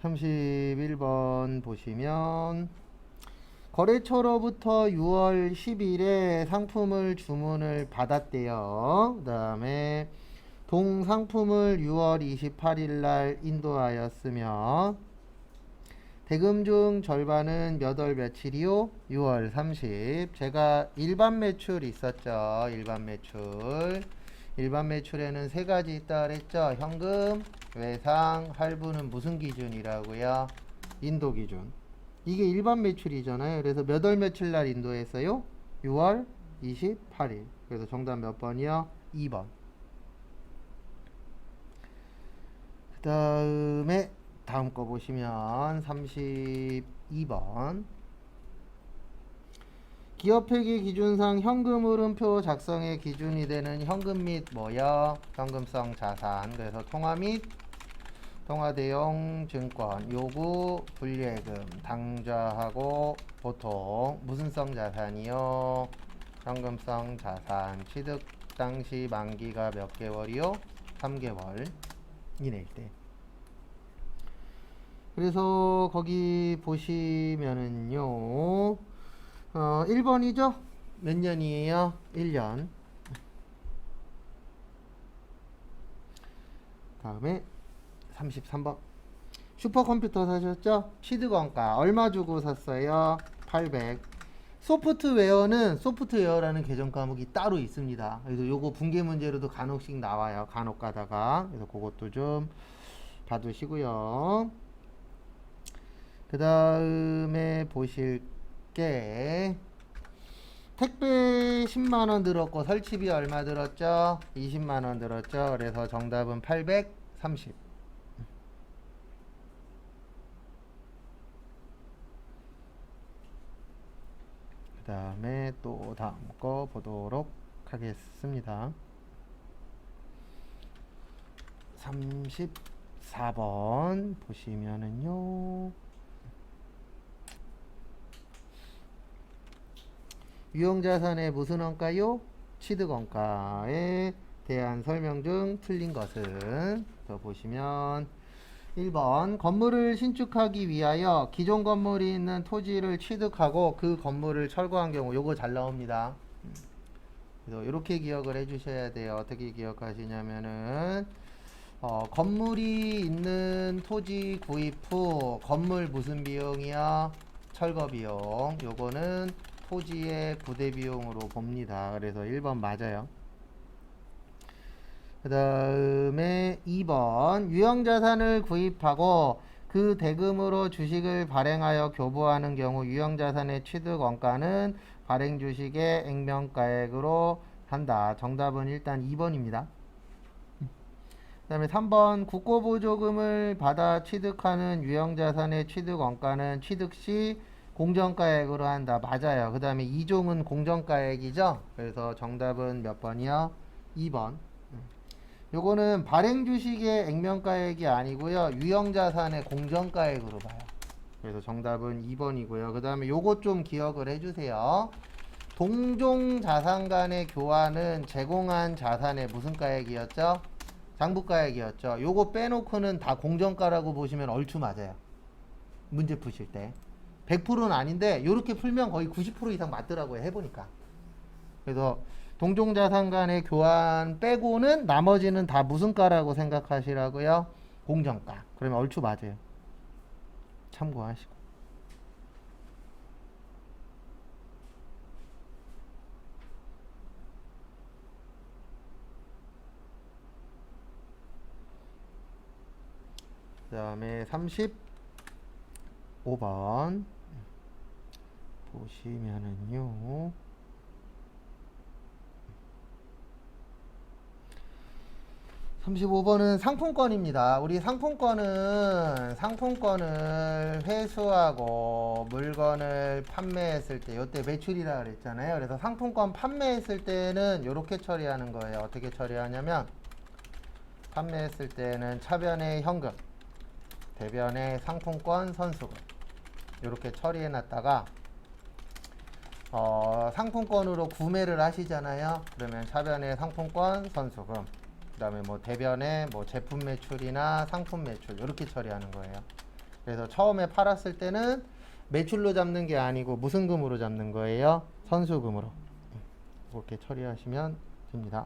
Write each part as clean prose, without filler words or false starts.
31번 보시면 거래처로부터 6월 10일에 상품을 주문을 받았대요. 그 다음에 동상품을 6월 28일 날 인도하였으며 대금 중 절반은 몇 월 며칠이요? 6월 30. 제가 일반 매출 있었죠. 일반 매출에는 세 가지 있다 그랬죠. 현금, 외상, 할부는 무슨 기준이라고요? 인도 기준. 이게 일반 매출이잖아요. 그래서 몇 월 며칠 날 인도했어요? 6월 28일. 그래서 정답 몇 번이요? 2번. 그 다음에 다음 거 보시면 32번. 기업회계 기준상 현금 흐름표 작성의 기준이 되는 현금 및 뭐요? 현금성 자산. 그래서 통화 및 통화 대용 증권, 요구, 분리예금, 당좌하고 보통 무슨성 자산이요? 현금성 자산. 취득 당시 만기가 몇 개월이요? 3개월 이내일 때. 그래서 거기 보시면은요 1번이죠? 몇 년이에요? 1년. 다음에 33번. 슈퍼컴퓨터 사셨죠? 취득원가 얼마 주고 샀어요? 800. 소프트웨어는 소프트웨어라는 계정 과목이 따로 있습니다. 그래서 요거 분계 문제로도 간혹씩 나와요. 간혹 가다가. 그래서 그것도 좀 봐두시고요. 그 다음에 보실 게 택배 10만원 들었고 설치비 얼마 들었죠? 20만원 들었죠? 그래서 정답은 830. 그 다음에 또 다음 거 보도록 하겠습니다. 34번 보시면은요 유형자산의 무슨 원가요? 취득원가에 대한 설명 중 틀린 것은 더 보시면 1번 건물을 신축하기 위하여 기존 건물이 있는 토지를 취득하고 그 건물을 철거한 경우 요거 잘 나옵니다. 그래서 이렇게 기억을 해 주셔야 돼요. 어떻게 기억하시냐면은 건물이 있는 토지 구입 후 건물 무슨 비용이야? 철거 비용. 요거는 토지의 부대 비용으로 봅니다. 그래서 1번 맞아요. 그 다음에 2번 유형자산을 구입하고 그 대금으로 주식을 발행하여 교부하는 경우 유형자산의 취득원가는 발행주식의 액면가액으로 한다. 정답은 일단 2번입니다. 그 다음에 3번 국고보조금을 받아 취득하는 유형자산의 취득원가는 취득시 공정가액으로 한다. 맞아요. 그 다음에 2종은 공정가액이죠. 그래서 정답은 몇 번이요? 2번. 요거는 발행주식의 액면가액이 아니고요. 유형자산의 공정가액으로 봐요. 그래서 정답은 2번이고요. 그 다음에 요거 좀 기억을 해주세요. 동종자산 간의 교환은 제공한 자산의 무슨 가액이었죠? 장부가액이었죠. 요거 빼놓고는 다 공정가라고 보시면 얼추 맞아요. 문제 푸실 때. 100%는 아닌데 요렇게 풀면 거의 90% 이상 맞더라고요. 해보니까. 그래서 동종자산 간의 교환 빼고는 나머지는 다 무슨 가라고 생각하시라고요? 공정가. 그러면 얼추 맞아요. 참고하시고. 그 다음에 35번 보시면은요 35번은 상품권입니다. 우리 상품권을 회수하고 물건을 판매했을 때 이때 매출이라 그랬잖아요. 그래서 상품권 판매했을 때는 이렇게 처리하는 거예요. 어떻게 처리하냐면 판매했을 때는 차변에 현금, 대변에 상품권 선수금 이렇게 처리해 놨다가 상품권으로 구매를 하시잖아요. 그러면 차변에 상품권 선수금, 그 다음에 뭐 대변에 뭐 제품 매출이나 상품 매출 이렇게 처리하는 거예요. 그래서 처음에 팔았을 때는 매출로 잡는 게 아니고 무슨 금으로 잡는 거예요? 선수금으로. 이렇게 처리하시면 됩니다.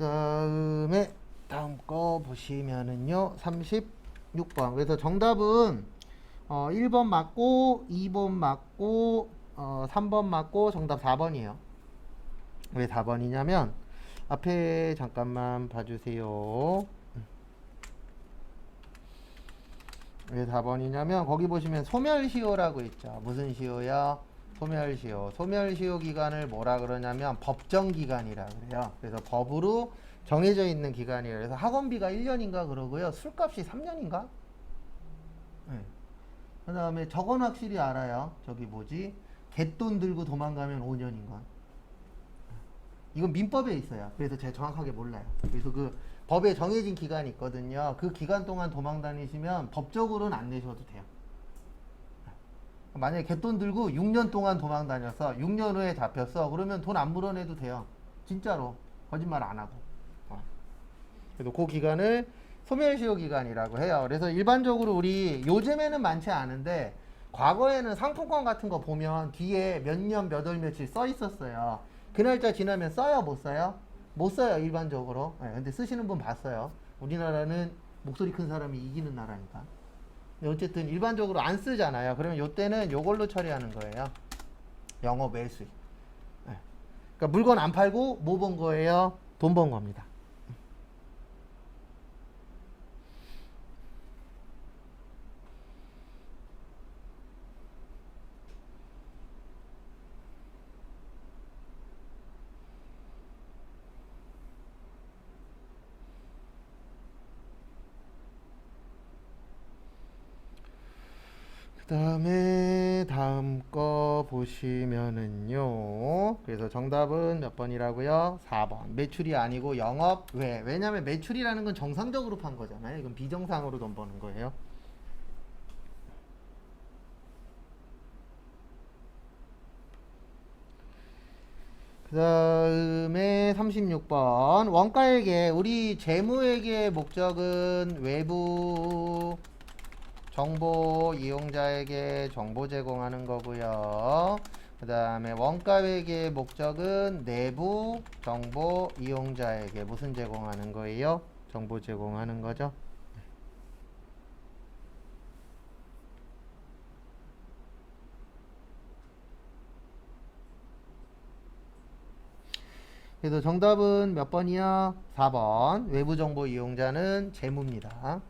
그다음에 다음 거 보시면은요 36번. 그래서 정답은 1번 맞고 2번 맞고 3번 맞고 정답 4번이에요. 왜 4번이냐면 앞에 잠깐만 봐주세요. 왜 4번이냐면 거기 보시면 소멸시효라고 있죠. 무슨 시효요? 소멸시효. 소멸시효 기간을 뭐라 그러냐면 법정기간이라 그래요. 그래서 법으로 정해져 있는 기간이에요. 그래서 학원비가 1년인가 그러고요. 술값이 3년인가? 네. 그 다음에 저건 확실히 알아요. 저기 뭐지? 갯돈 들고 도망가면 5년인가? 이건 민법에 있어요. 그래서 제가 정확하게 몰라요. 그래서 그 법에 정해진 기간이 있거든요. 그 기간 동안 도망 다니시면 법적으로는 안 내셔도 돼요. 만약에 갯돈 들고 6년 동안 도망 다녀서 6년 후에 잡혔어. 그러면 돈 안 물어내도 돼요. 진짜로. 거짓말 안 하고. 그래서 그 기간을 소멸시효 기간이라고 해요. 그래서 일반적으로 우리 요즘에는 많지 않은데 과거에는 상품권 같은 거 보면 뒤에 몇 년, 몇 월, 며칠 써 있었어요. 그 날짜 지나면 써요, 못 써요? 못 써요, 일반적으로. 네, 근데 쓰시는 분 봤어요. 우리나라는 목소리 큰 사람이 이기는 나라니까. 근데 어쨌든 일반적으로 안 쓰잖아요. 그러면 요때는 요걸로 처리하는 거예요. 영업 외수익. 네. 그러니까 물건 안 팔고 뭐 번 거예요? 돈 번 겁니다. 그 다음에 다음 거 보시면은요. 그래서 정답은 몇 번이라고요? 4번. 매출이 아니고 영업 왜? 왜냐면 매출이라는 건 정상적으로 판 거잖아요. 이건 비정상으로 돈 버는 거예요. 그 다음에 36번. 원가액의 우리 재무회계의 목적은 외부 정보 이용자에게 정보 제공하는 거고요. 그 다음에 원가회계의 목적은 내부 정보 이용자에게 무슨 제공하는 거예요? 정보 제공하는 거죠. 그래서 정답은 몇 번이야? 4번. 외부 정보 이용자는 재무입니다.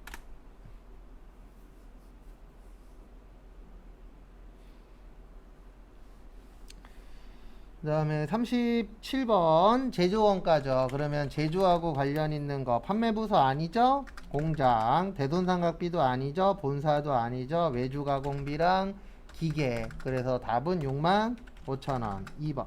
그 다음에 37번 제조원가죠. 그러면 제조하고 관련 있는 거 판매부서 아니죠? 공장, 대돈삼각비도 아니죠? 본사도 아니죠? 외주가공비랑 기계. 그래서 답은 65,000원. 2번.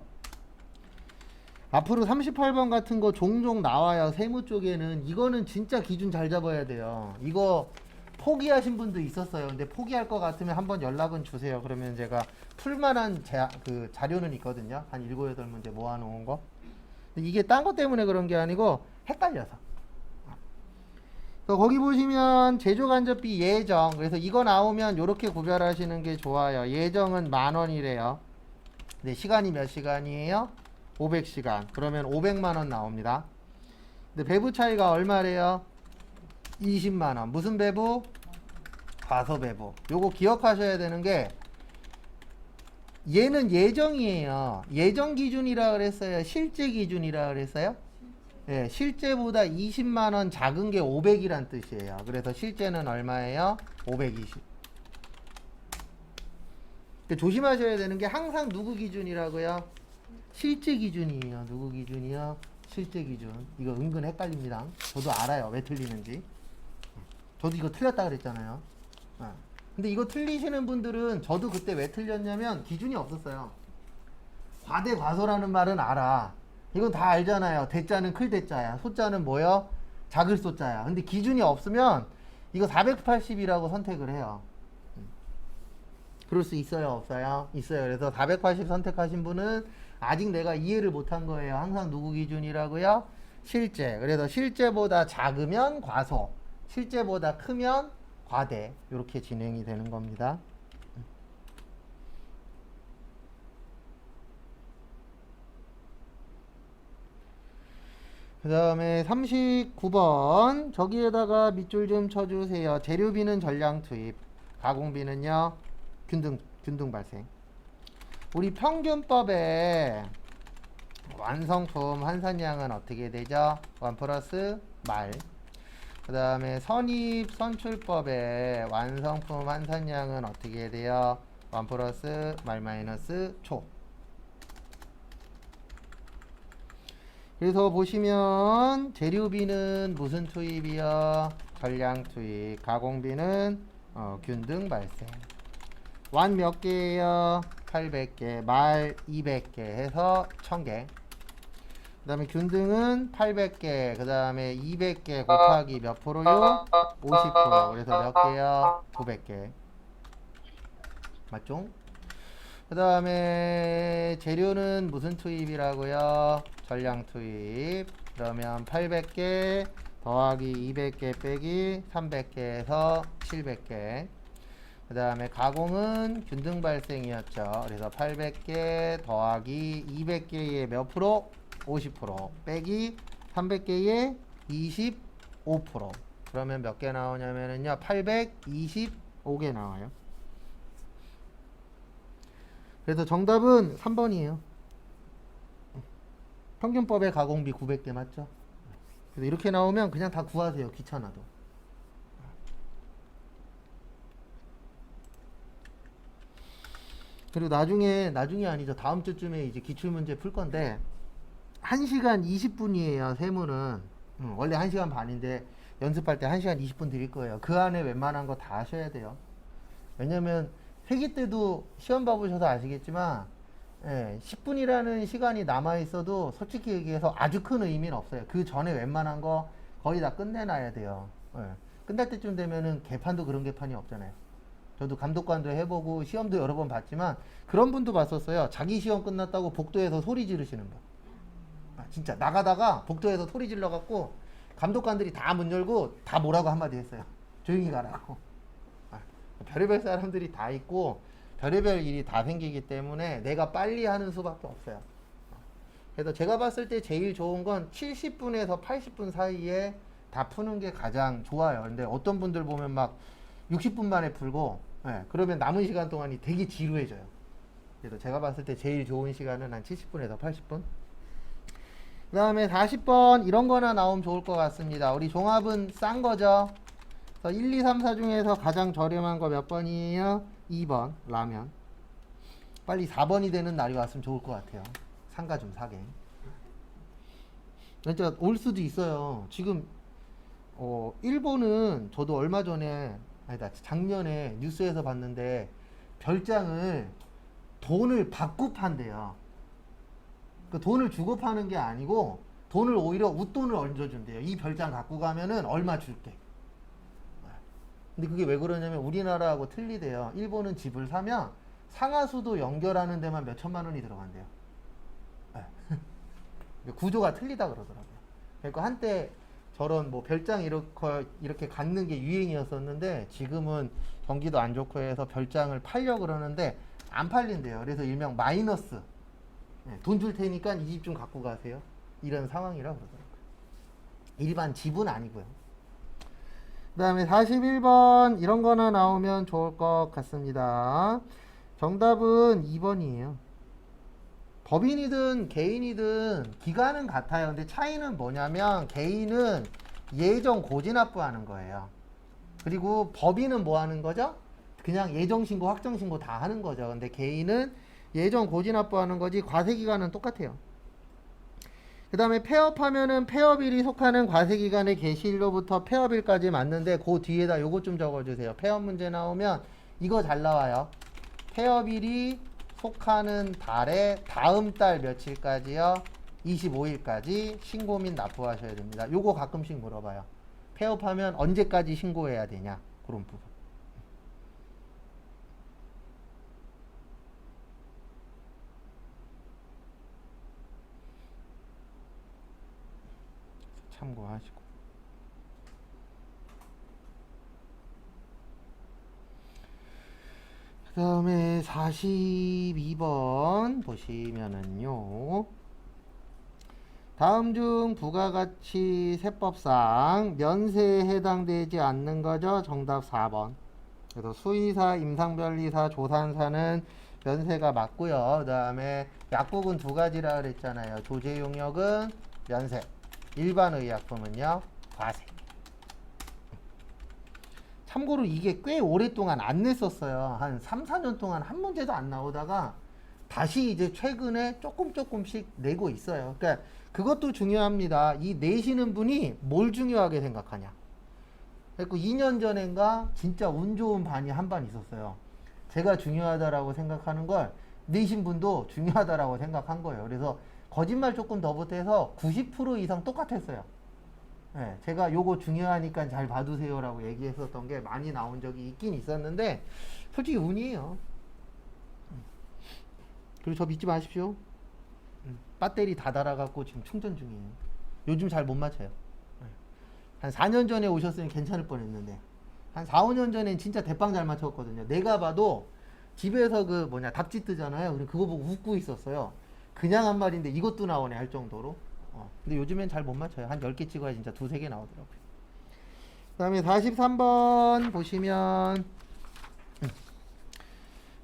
앞으로 38번 같은 거 종종 나와요. 세무 쪽에는. 이거는 진짜 기준 잘 잡아야 돼요. 이거 포기하신 분도 있었어요. 근데 포기할 것 같으면 한번 연락은 주세요. 그러면 제가 풀만한 그 자료는 있거든요. 한 7, 8문제 모아놓은 거. 근데 이게 딴 것 때문에 그런 게 아니고 헷갈려서. 거기 보시면 제조간접비 예정. 그래서 이거 나오면 이렇게 구별하시는 게 좋아요. 예정은 10,000원이래요. 근데 시간이 몇 시간이에요? 500시간. 그러면 500만원 나옵니다. 근데 배부 차이가 얼마래요? 20만원. 무슨 배부? 과소배부. 요거 기억하셔야 되는 게 얘는 예정이에요. 예정 기준이라 그랬어요? 실제 기준이라 그랬어요? 예, 실제보다 20만원 작은 게 500이란 뜻이에요. 그래서 실제는 얼마예요? 520. 조심하셔야 되는 게 항상 누구 기준이라고요? 실제 기준이에요. 누구 기준이요? 실제 기준. 이거 은근 헷갈립니다. 저도 알아요. 왜 틀리는지. 저도 이거 틀렸다 그랬잖아요. 근데 이거 틀리시는 분들은 저도 그때 왜 틀렸냐면 기준이 없었어요. 과대 과소라는 말은 알아. 이건 다 알잖아요. 대자는 클 대자야. 소자는 뭐요? 작을 소자야. 근데 기준이 없으면 이거 480이라고 선택을 해요. 그럴 수 있어요, 없어요? 있어요. 그래서 480 선택하신 분은 아직 내가 이해를 못한 거예요. 항상 누구 기준이라고요? 실제. 그래서 실제보다 작으면 과소, 실제보다 크면 과대. 이렇게 진행이 되는 겁니다. 그 다음에 39번 저기에다가 밑줄 좀 쳐주세요. 재료비는 전량 투입, 가공비는요 균등 발생. 우리 평균법에 완성품 환산량은 어떻게 되죠? 1 플러스 말. 그 다음에 선입 선출법에 완성품 환산량은 어떻게 돼요? 1 플러스 말 마이너스 초. 그래서 보시면 재료비는 무슨 투입이요? 전량 투입. 가공비는 균등 발생. 완 몇 개예요? 800개. 말 200개 해서 1000개. 그 다음에 균등은 800개. 그 다음에 200개 곱하기 몇 프로요? 50%. 그래서 몇 개요? 900개. 맞죠? 그 다음에 재료는 무슨 투입이라고요? 전량 투입. 그러면 800개 더하기 200개 빼기 300개에서 700개. 그 다음에 가공은 균등 발생이었죠. 그래서 800개 더하기 200개의 몇 프로? 50% 빼기 300개의 25%. 그러면 몇 개 나오냐면요 825개 나와요. 그래서 정답은 3번이에요. 평균법의 가공비 900개 맞죠? 그래서 이렇게 나오면 그냥 다 구하세요. 귀찮아도. 그리고 나중에 아니죠. 다음 주쯤에 이제 기출문제 풀 건데 1시간 20분이에요. 세무는. 원래 1시간 반인데 연습할 때 1시간 20분 드릴 거예요. 그 안에 웬만한 거 다 하셔야 돼요. 왜냐면 회기 때도 시험 봐보셔서 아시겠지만 10분이라는 시간이 남아있어도 솔직히 얘기해서 아주 큰 의미는 없어요. 그 전에 웬만한 거 거의 다 끝내놔야 돼요. 끝날 때쯤 되면은 개판도 그런 개판이 없잖아요. 저도 감독관도 해보고 시험도 여러 번 봤지만 그런 분도 봤었어요. 자기 시험 끝났다고 복도에서 소리 지르시는 분. 진짜 나가다가 복도에서 소리 질러갖고 감독관들이 다 문 열고 다 뭐라고 한마디 했어요. 조용히 가라고. 별의별 사람들이 다 있고 별의별 일이 다 생기기 때문에 내가 빨리 하는 수밖에 없어요. 그래서 제가 봤을 때 제일 좋은 건 70분에서 80분 사이에 다 푸는 게 가장 좋아요. 근데 어떤 분들 보면 막 60분 만에 풀고 그러면 남은 시간 동안이 되게 지루해져요. 그래서 제가 봤을 때 제일 좋은 시간은 한 70분에서 80분. 그 다음에 40번 이런 거나 나오면 좋을 것 같습니다. 우리 종합은 싼 거죠. 그래서 1, 2, 3, 4 중에서 가장 저렴한 거 몇 번이에요? 2번 라면. 빨리 4번이 되는 날이 왔으면 좋을 것 같아요. 상가 좀 사게. 진짜 올 수도 있어요. 지금 일본은 저도 얼마 전에 아니다 작년에 뉴스에서 봤는데 별장을 돈을 받고 판대요. 그 돈을 주고 파는 게 아니고 돈을 오히려 웃돈을 얹어준대요. 이 별장 갖고 가면은 얼마 줄게. 근데 그게 왜 그러냐면 우리나라하고 틀리대요. 일본은 집을 사면 상하수도 연결하는 데만 몇 천만 원이 들어간대요. 구조가 틀리다 그러더라고요. 그러니까 한때 저런 뭐 별장 이렇게 갖는 게 유행이었었는데 지금은 경기도 안 좋고 해서 별장을 팔려고 그러는데 안 팔린대요. 그래서 일명 마이너스. 돈 줄 테니까 이 집 좀 갖고 가세요. 이런 상황이라 그러더라고요. 일반 집은 아니고요. 그 다음에 41번 이런 거나 나오면 좋을 것 같습니다. 정답은 2번이에요. 법인이든 개인이든 기간은 같아요. 근데 차이는 뭐냐면 개인은 예정 고지납부하는 거예요. 그리고 법인은 뭐 하는 거죠? 그냥 예정신고 확정신고 다 하는 거죠. 근데 개인은 예정 고지납부하는 거지 과세기간은 똑같아요. 그 다음에 폐업하면은 폐업일이 속하는 과세기간의 개시일로부터 폐업일까지 맞는데 그 뒤에다 요거 좀 적어주세요. 폐업 문제 나오면 이거 잘 나와요. 폐업일이 속하는 달의 다음 달 며칠까지요? 25일까지 신고 및 납부하셔야 됩니다. 요거 가끔씩 물어봐요. 폐업하면 언제까지 신고해야 되냐? 그런 부분. 참고하시고. 그 다음에 42번 보시면은요. 다음 중 부가가치 세법상 면세에 해당되지 않는 거죠. 정답 4번. 그래서 수의사, 임상변리사, 조산사는 면세가 맞고요. 그 다음에 약국은 두 가지라 그랬잖아요. 조제용역은 면세, 일반 의약품은요 과세. 참고로 이게 꽤 오랫동안 안 냈었어요. 한 3, 4년 동안 한 문제도 안 나오다가 다시 이제 최근에 조금씩 내고 있어요. 그러니까 그것도 중요합니다. 이 내시는 분이 뭘 중요하게 생각하냐. 그리고 2년 전인가 진짜 운 좋은 반이 한 반 있었어요. 제가 중요하다라고 생각하는 걸 내신 분도 중요하다라고 생각한 거예요. 그래서 거짓말 조금 더 보태서 90% 이상 똑같았어요. 네, 제가 요거 중요하니까 잘 봐두세요라고 얘기했었던 게 많이 나온 적이 있긴 있었는데 솔직히 운이에요. 그리고 저 믿지 마십시오. 배터리 다 달아갖고 지금 충전 중이에요. 요즘 잘 못 맞춰요. 한 4년 전에 오셨으면 괜찮을 뻔했는데 한 4, 5년 전엔 진짜 대빵 잘 맞췄거든요. 내가 봐도 집에서 그 뭐냐 답지 뜨잖아요. 우리 그거 보고 웃고 있었어요. 그냥 한 말인데 이것도 나오네 할 정도로. 근데 요즘엔 잘 못 맞춰요. 한 10개 찍어야 진짜 두세 개 나오더라고요. 그 다음에 43번 보시면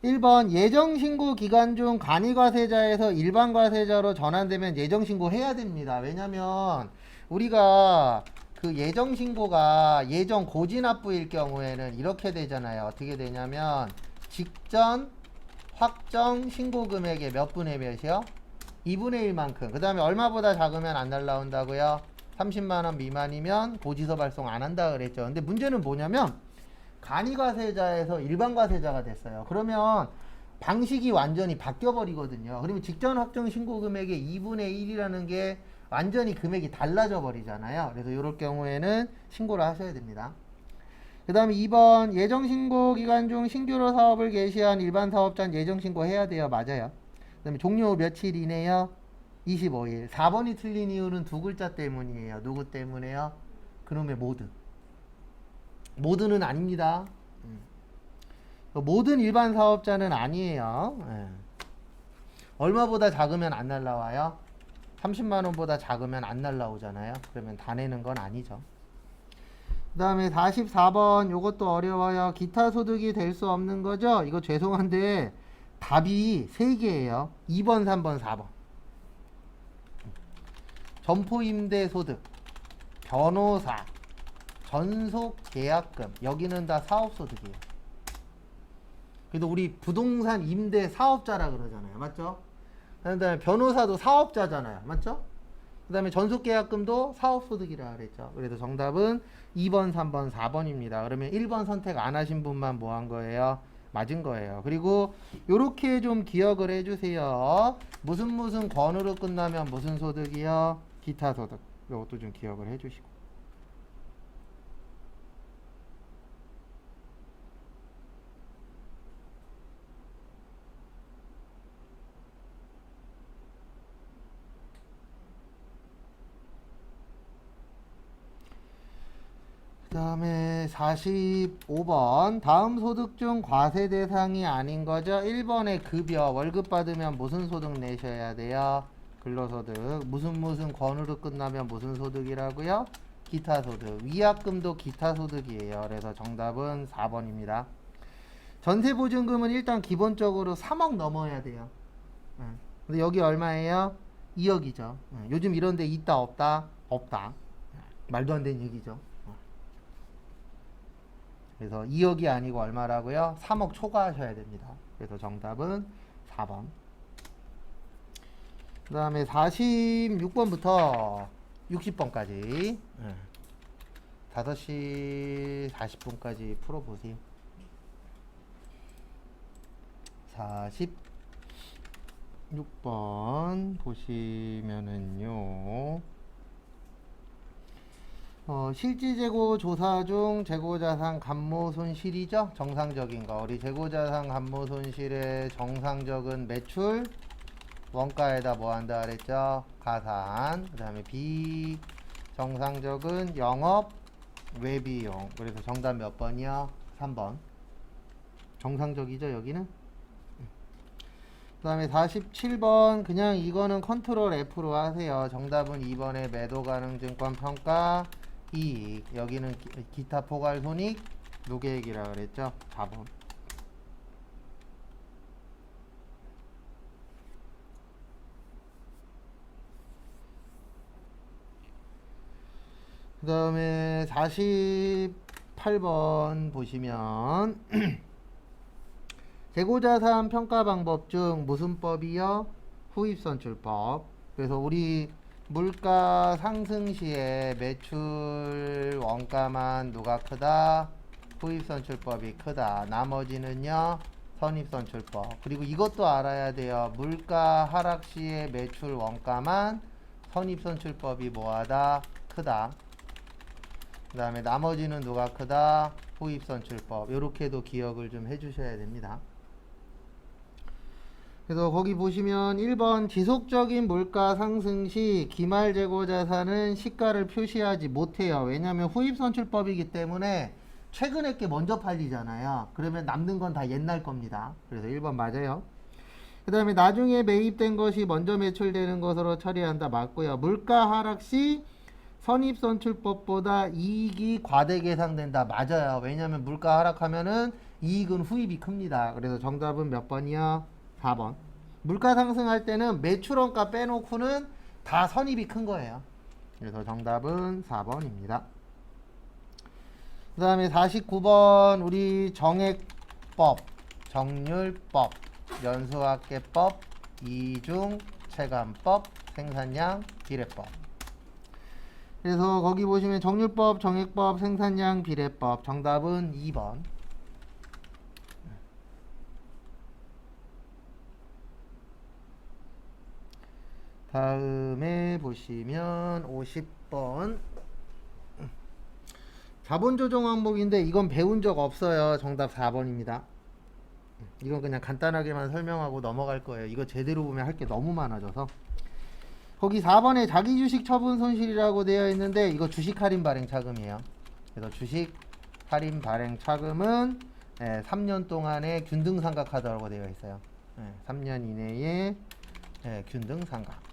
1번 예정신고 기간 중 간이과세자에서 일반과세자로 전환되면 예정신고 해야 됩니다. 왜냐면 우리가 그 예정신고가 예정 고지납부일 경우에는 이렇게 되잖아요. 어떻게 되냐면 직전 확정 신고 금액의 몇 분의 몇이요? 2분의 1만큼. 그 다음에 얼마보다 작으면 안 날라온다고요? 30만원 미만이면 고지서 발송 안 한다 그랬죠. 근데 문제는 뭐냐면 간이과세자에서 일반과세자가 됐어요. 그러면 방식이 완전히 바뀌어버리거든요. 그러면 직전 확정 신고 금액의 2분의 1이라는 게 완전히 금액이 달라져 버리잖아요. 그래서 이럴 경우에는 신고를 하셔야 됩니다. 그 다음에 2번 예정신고 기간 중 신규로 사업을 개시한 일반 사업자는 예정신고 해야 돼요. 맞아요. 그 다음에 종료 며칠 이내요? 25일. 4번이 틀린 이유는 두 글자 때문이에요. 누구 때문에요? 그놈의 모든. 모든은 아닙니다. 모든 일반 사업자는 아니에요. 얼마보다 작으면 안 날라와요? 30만원보다 작으면 안 날라오잖아요. 그러면 다 내는 건 아니죠. 그 다음에 44번 요것도 어려워요. 기타 소득이 될 수 없는 거죠? 이거 죄송한데 답이 3개예요. 2번, 3번, 4번. 점포임대소득, 변호사, 전속계약금. 여기는 다 사업소득이에요. 그래도 우리 부동산 임대 사업자라 그러잖아요. 맞죠? 그 다음에 변호사도 사업자잖아요. 맞죠? 그 다음에 전속계약금도 사업소득이라 그랬죠. 그래서 정답은 2번, 3번, 4번입니다. 그러면 1번 선택 안 하신 분만 뭐 한 거예요? 맞은 거예요. 그리고 요렇게 좀 기억을 해주세요. 무슨 권으로 끝나면 무슨 소득이요? 기타 소득. 요것도 좀 기억을 해주시고. 그 다음에 45번 다음 소득 중 과세 대상이 아닌 거죠. 1번에 급여 월급 받으면 무슨 소득 내셔야 돼요? 근로소득. 무슨 권으로 끝나면 무슨 소득이라고요? 기타 소득. 위약금도 기타 소득이에요. 그래서 정답은 4번입니다. 전세보증금은 일단 기본적으로 3억 넘어야 돼요. 근데 여기 얼마예요? 2억이죠. 요즘 이런 데 있다 없다? 없다. 말도 안 되는 얘기죠. 그래서 2억이 아니고 얼마라고요? 3억 초과하셔야 됩니다. 그래서 정답은 4번. 그 다음에 46번부터 60번까지 5시 40분까지 풀어보세요. 40, 6번 보시면은요. 실질재고 조사 중 재고자산 감모 손실이죠. 정상적인 거. 우리 재고자산 감모 손실의 정상적은 매출, 원가에다 뭐 한다 그랬죠? 가산. 그 다음에 비정상적은 영업, 외비용. 그래서 정답 몇 번이요? 3번. 정상적이죠, 여기는? 그 다음에 47번 그냥 이거는 컨트롤 F로 하세요. 정답은 2번에 매도 가능 증권 평가 이익. 여기는 기타 포괄 손익 누계액이라 그랬죠. 4번. 그 다음에 48번 보시면 재고자산 평가 방법 중 무슨 법이요? 후입선출법. 그래서 우리 물가 상승 시에 매출 원가만 누가 크다? 후입선출법이 크다. 나머지는요? 선입선출법. 그리고 이것도 알아야 돼요. 물가 하락 시에 매출 원가만 선입선출법이 뭐하다? 크다. 그 다음에 나머지는 누가 크다? 후입선출법. 요렇게도 기억을 좀 해주셔야 됩니다. 그래서 거기 보시면 1번 지속적인 물가 상승 시 기말재고자산은 시가를 표시하지 못해요. 왜냐하면 후입선출법이기 때문에 최근에 게 먼저 팔리잖아요. 그러면 남는 건 다 옛날 겁니다. 그래서 1번 맞아요. 그 다음에 나중에 매입된 것이 먼저 매출되는 것으로 처리한다. 맞고요. 물가 하락 시 선입선출법보다 이익이 과대 계상된다. 맞아요. 왜냐하면 물가 하락하면은 이익은 후입이 큽니다. 그래서 정답은 몇 번이요? 4번. 물가 상승할 때는 매출원가 빼놓고는 다 선입이 큰 거예요. 그래서 정답은 4번입니다. 그 다음에 49번 우리 정액법, 정률법, 연수학계법, 이중 체감법, 생산량 비례법. 그래서 거기 보시면 정률법, 정액법, 생산량 비례법. 정답은 2번. 다음에 보시면 50번 자본조정 항목인데 이건 배운 적 없어요. 정답 4번입니다. 이건 그냥 간단하게만 설명하고 넘어갈 거예요. 이거 제대로 보면 할 게 너무 많아져서. 거기 4번에 자기주식 처분 손실이라고 되어 있는데 이거 주식 할인 발행 차금이에요. 그래서 주식 할인 발행 차금은 3년 동안의 균등 상각하다라고 되어 있어요. 3년 이내에 균등 상각.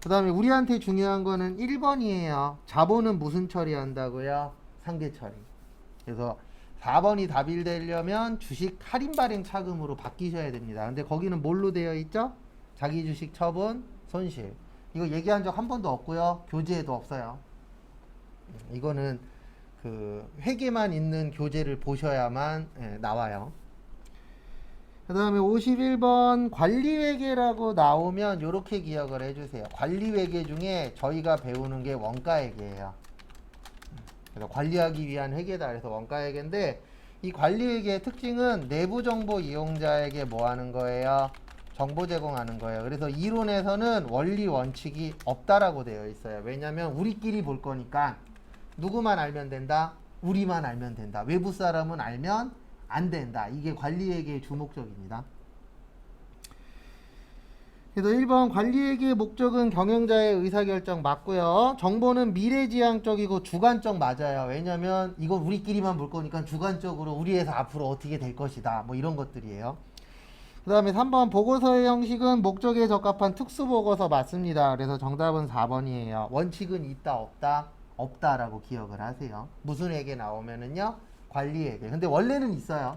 그 다음에 우리한테 중요한 거는 1번이에요. 자본은 무슨 처리한다고요? 상계 처리. 그래서 4번이 답이 되려면 주식 할인 발행 차금으로 바뀌셔야 됩니다. 근데 거기는 뭘로 되어 있죠? 자기 주식 처분 손실. 이거 얘기한 적 한 번도 없고요. 교재에도 없어요. 이거는 그 회계만 있는 교재를 보셔야만 나와요. 그 다음에 51번 관리회계라고 나오면 이렇게 기억을 해주세요. 관리회계 중에 저희가 배우는 게 원가회계예요. 그래서 관리하기 위한 회계다. 그래서 원가회계인데 이 관리회계의 특징은 내부정보 이용자에게 뭐 하는 거예요? 정보 제공하는 거예요. 그래서 이론에서는 원리 원칙이 없다라고 되어 있어요. 왜냐하면 우리끼리 볼 거니까 누구만 알면 된다? 우리만 알면 된다. 외부 사람은 알면 안 된다. 이게 관리회계의 주목적입니다. 그래서 1번 관리회계의 목적은 경영자의 의사결정 맞고요. 정보는 미래지향적이고 주관적 맞아요. 왜냐면 이건 우리끼리만 볼 거니까 주관적으로 우리 회사 앞으로 어떻게 될 것이다. 뭐 이런 것들이에요. 그 다음에 3번 보고서의 형식은 목적에 적합한 특수보고서 맞습니다. 그래서 정답은 4번이에요. 원칙은 있다 없다? 없다라고 기억을 하세요. 무슨 회계 나오면은요? 관리회계. 근데 원래는 있어요.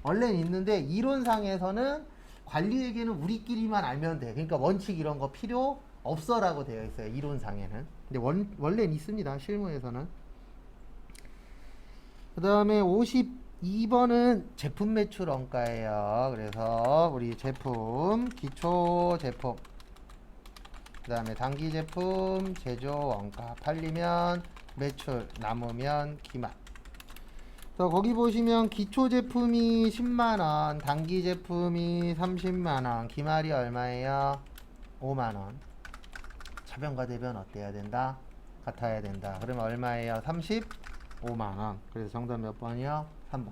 원래는 있는데 이론상에서는 관리회계는 우리끼리만 알면 돼. 그러니까 원칙 이런 거 필요 없어라고 되어 있어요. 이론상에는. 근데 원래는 있습니다. 실무에서는. 그 다음에 52번은 제품 매출 원가예요. 그래서 우리 제품, 기초 제품, 그 다음에 단기 제품, 제조 원가, 팔리면 매출, 남으면 기말. 거기 보시면 기초 제품이 10만원, 단기 제품이 30만원, 기말이 얼마예요? 5만원. 차변과 대변 어때야 된다? 같아야 된다. 그러면 얼마예요? 35만원. 그래서 정답 몇 번이요? 3번.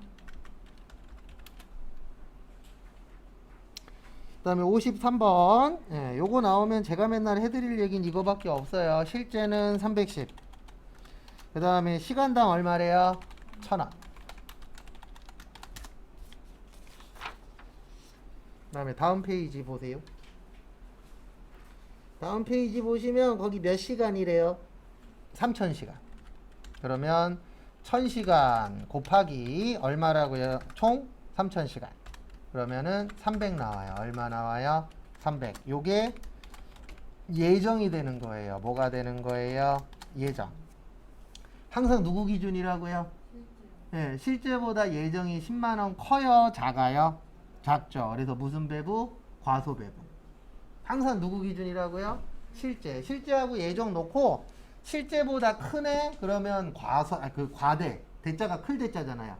그 다음에 53번. 예, 요거 나오면 제가 맨날 해드릴 얘기는 이거밖에 없어요. 실제는 310. 그 다음에 시간당 얼마래요? 1000원. 그 다음에 다음 페이지 보세요. 다음 페이지 보시면 거기 몇 시간이래요? 3000시간. 그러면 1000시간 곱하기 얼마라고요? 총 3000시간. 그러면은 300 나와요. 얼마 나와요? 300. 요게 예정이 되는 거예요. 뭐가 되는 거예요? 예정. 항상 누구 기준이라고요? 네, 실제보다 예정이 10만원 커요? 작아요? 작죠. 그래서 무슨 배분? 과소 배분. 항상 누구 기준이라고요? 실제. 실제하고 예정 놓고 실제보다 크네? 그러면 과대. 대자가 클 대자잖아요.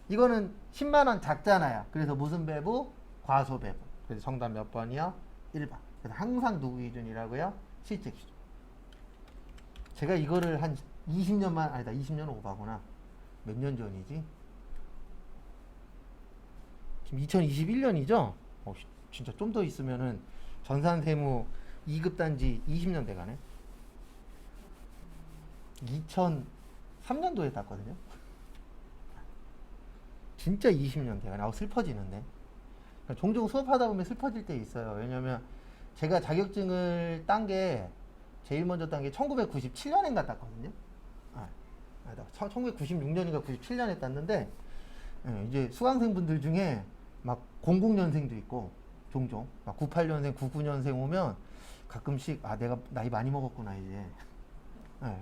이거는 10만원 작잖아요. 그래서 무슨 배분? 과소 배분. 그래서 정답 몇 번이요? 1번. 그래서 항상 누구 기준이라고요? 실제 기준. 제가 이거를 한 20년만, 아니다, 20년은 오바구나. 몇 년 전이지? 지금 2021년이죠? 진짜 좀 더 있으면은 전산세무 2급 단지 20년 돼가네. 2003년도에 땄거든요. 진짜 20년 돼가네. 슬퍼지는데. 종종 수업하다 보면 슬퍼질 때 있어요. 왜냐면 제가 자격증을 딴 게 제일 먼저 딴 게 1997년인가 땄거든요. 1996년인가 97년에 땄는데 이제 수강생분들 중에 막 00년생도 있고 종종 막 98년생, 99년생 오면 가끔씩 내가 나이 많이 먹었구나 이제.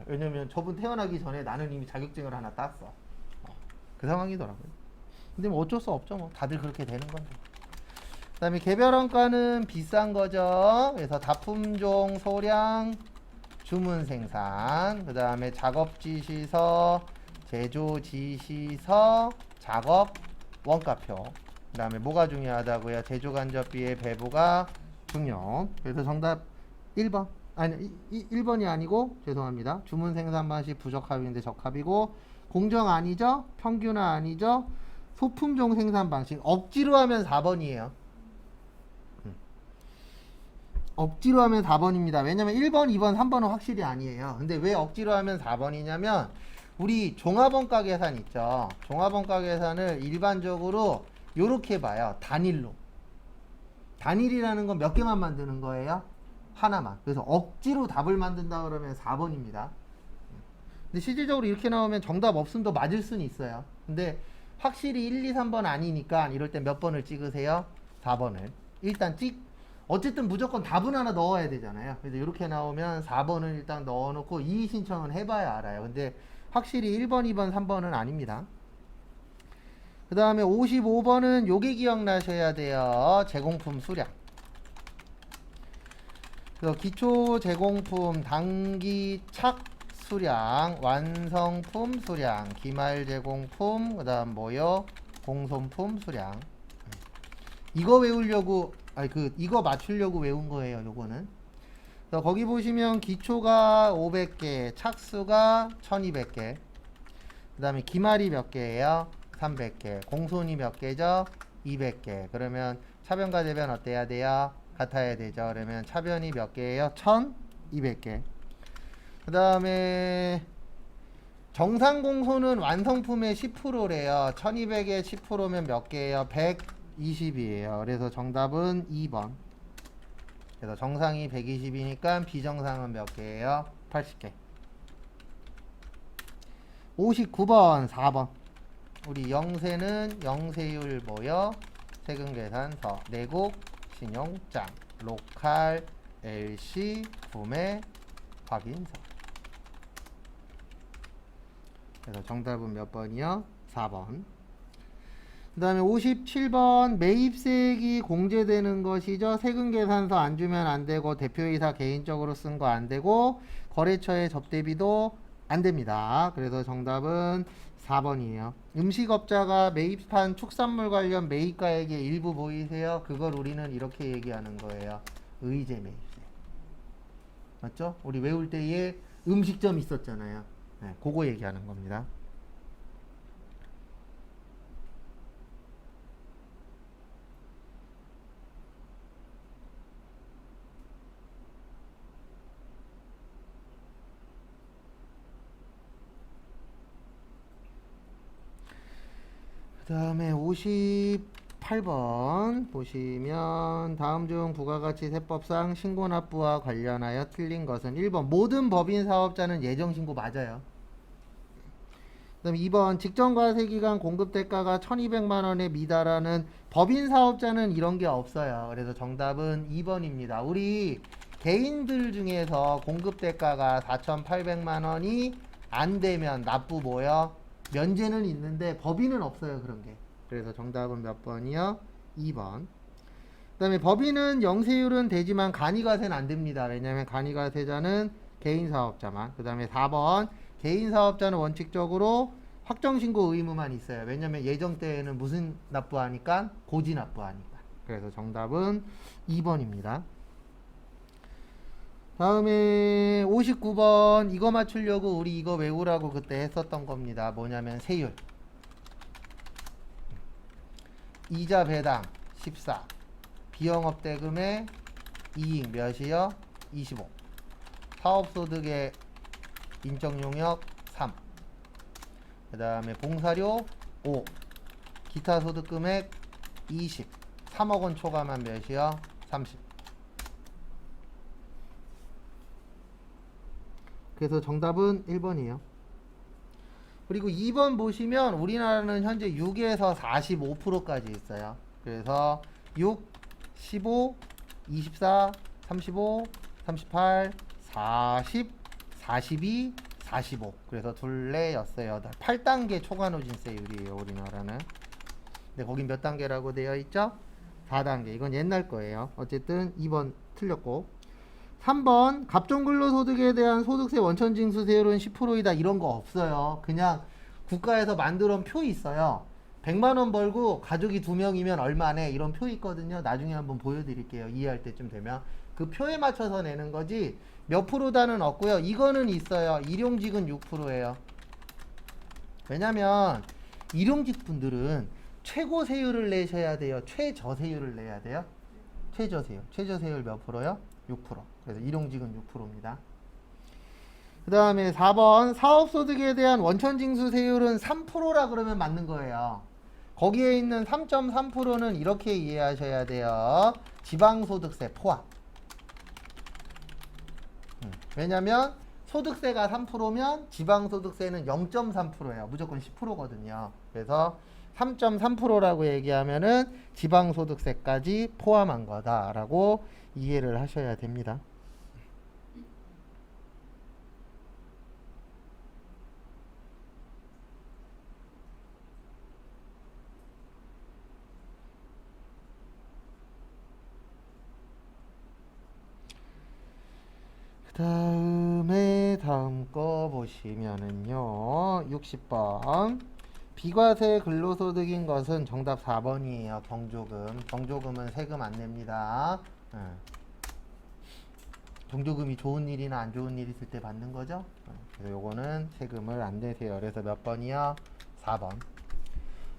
왜냐면 저분 태어나기 전에 나는 이미 자격증을 하나 땄어. 그 상황이더라고요. 근데 뭐 어쩔 수 없죠. 뭐 다들 그렇게 되는 건데. 그 다음에 개별원가는 비싼 거죠. 그래서 다품종, 소량, 주문 생산, 그 다음에 작업 지시서, 제조 지시서, 작업 원가표. 그 다음에 뭐가 중요하다고요? 제조 간접비의 배부가 중요. 그래서 정답 1번. 아니, 1번이 아니고, 죄송합니다. 주문 생산 방식 부적합인데 적합이고, 공정 아니죠? 평균화 아니죠? 소품종 생산 방식. 억지로 하면 4번이에요. 억지로 하면 4번입니다. 왜냐면 1번, 2번, 3번은 확실히 아니에요. 근데 왜 억지로 하면 4번이냐면 우리 종합원가 계산 있죠. 종합원가 계산을 일반적으로 요렇게 봐요. 단일로. 단일이라는 건 몇 개만 만드는 거예요? 하나만. 그래서 억지로 답을 만든다 그러면 4번입니다. 근데 실질적으로 이렇게 나오면 정답 없음도 맞을 수는 있어요. 근데 확실히 1, 2, 3번 아니니까 이럴 때 몇 번을 찍으세요? 4번을. 일단 어쨌든 무조건 답은 하나 넣어야 되잖아요. 그래서 이렇게 나오면 4번을 일단 넣어놓고 이의 신청은 해봐야 알아요. 근데 확실히 1번, 2번, 3번은 아닙니다. 그 다음에 55번은 요게 기억나셔야 돼요. 제공품 수량. 그래서 기초 제공품, 단기 착 수량, 완성품 수량, 기말 제공품, 그 다음 뭐요? 공손품 수량. 이거 외우려고 이거 맞추려고 외운 거예요. 요거는. 그래서 거기 보시면 기초가 500개, 착수가 1200개. 그 다음에 기말이 몇 개예요? 300개. 공손이 몇 개죠? 200개. 그러면 차변과 대변 어때야 돼요? 같아야 되죠. 그러면 차변이 몇 개예요? 1200개. 그 다음에 정상 공손은 완성품의 10%래요. 1200에 10%면 몇 개예요? 120이에요. 그래서 정답은 2번. 그래서 정상이 120이니까 비정상은 몇 개예요? 80개. 59번 4번. 우리 영세는 영세율 뭐요? 세금계산서, 내국, 신용장, 로컬, LC, 구매, 확인서. 그래서 정답은 몇 번이요? 4번. 그 다음에 57번 매입세액이 공제되는 것이죠. 세금계산서 안 주면 안 되고 대표이사 개인적으로 쓴 거 안 되고 거래처의 접대비도 안 됩니다. 그래서 정답은 4번이에요. 음식업자가 매입한 축산물 관련 매입가액의 일부 보이세요? 그걸 우리는 이렇게 얘기하는 거예요. 의제 매입세. 맞죠? 우리 외울 때에 음식점 있었잖아요. 네, 그거 얘기하는 겁니다. 그 다음에 58번 보시면 다음 중 부가가치 세법상 신고납부와 관련하여 틀린 것은 1번 모든 법인 사업자는 예정신고 맞아요. 그 다음에 2번 직전과세기간 공급대가가 1200만원에 미달하는 법인 사업자는 이런 게 없어요. 그래서 정답은 2번입니다. 우리 개인들 중에서 공급대가가 4800만원이 안 되면 납부 뭐요? 면제는 있는데 법인은 없어요. 그런 게. 그래서 정답은 몇 번이요? 2번. 그 다음에 법인은 영세율은 되지만 간이과세는 안 됩니다. 왜냐하면 간이과세자는 개인사업자만. 그 다음에 4번 개인사업자는 원칙적으로 확정신고 의무만 있어요. 왜냐하면 예정 때에는 무슨 납부하니까? 고지 납부하니까. 그래서 정답은 2번입니다. 다음에 59번 이거 맞추려고 우리 이거 외우라고 그때 했었던 겁니다. 뭐냐면 세율. 이자 배당 14. 비영업대금의 이익 몇이요? 25. 사업소득의 인적용역 3. 그 다음에 봉사료 5. 기타 소득금액 20. 3억 원 초과만 몇이요? 30. 그래서 정답은 1번이에요. 그리고 2번 보시면 우리나라는 현재 6에서 45%까지 있어요. 그래서 6, 15, 24, 35, 38, 40, 42, 45. 그래서 둘레, 엿새, 여덟. 8단계 초과노진세율이에요, 우리나라는. 근데 거긴 몇 단계라고 되어 있죠? 4단계. 이건 옛날 거예요. 어쨌든 2번 틀렸고. 3번 갑종근로소득에 대한 소득세 원천징수세율은 10%이다. 이런 거 없어요. 그냥 국가에서 만들어 놓은 표 있어요. 100만원 벌고 가족이 2명이면 얼마네 이런 표 있거든요. 나중에 한번 보여드릴게요. 이해할 때쯤 되면. 그 표에 맞춰서 내는 거지 몇 프로다는 없고요. 이거는 있어요. 일용직은 6%예요. 왜냐면 일용직 분들은 최고세율을 내셔야 돼요. 최저세율을 내야 돼요. 최저세율. 최저세율 몇 프로요? 6%. 그래서 일용직은 6%입니다. 그 다음에 4번 사업소득에 대한 원천징수세율은 3%라 그러면 맞는 거예요. 거기에 있는 3.3%는 이렇게 이해하셔야 돼요. 지방소득세 포함. 왜냐면 소득세가 3%면 지방소득세는 0.3%예요. 무조건 10%거든요. 그래서 3.3%라고 얘기하면은 지방소득세까지 포함한 거다라고 이해를 하셔야 됩니다. 다음 거 보시면은요. 60번. 비과세 근로소득인 것은 정답 4번이에요. 경조금. 경조금은 세금 안 냅니다. 경조금이 좋은 일이나 안 좋은 일 있을 때 받는 거죠. 그래서 요거는 세금을 안 내세요. 그래서 몇 번이요? 4번.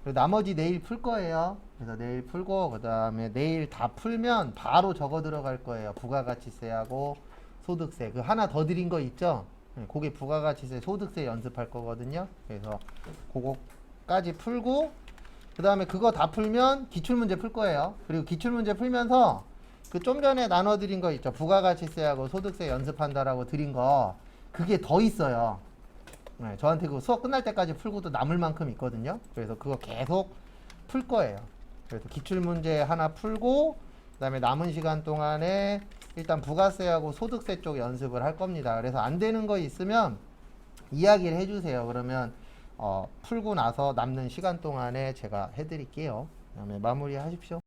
그리고 나머지 내일 풀 거예요. 그래서 내일 풀고 그 다음에 내일 다 풀면 바로 적어 들어갈 거예요. 부가가치세하고 소득세. 그 하나 더 드린 거 있죠? 그게 부가가치세 소득세 연습할 거거든요. 그래서 그거까지 풀고 그 다음에 그거 다 풀면 기출문제 풀 거예요. 그리고 기출문제 풀면서 그 좀 전에 나눠 드린 거 있죠. 부가가치세하고 소득세 연습한다라고 드린 거 그게 더 있어요. 저한테 그 수업 끝날 때까지 풀고도 남을 만큼 있거든요. 그래서 그거 계속 풀 거예요. 그래서 기출문제 하나 풀고 그 다음에 남은 시간 동안에 일단 부가세하고 소득세 쪽 연습을 할 겁니다. 그래서 안 되는 거 있으면 이야기를 해주세요. 그러면 풀고 나서 남는 시간 동안에 제가 해드릴게요. 그 다음에 마무리 하십시오.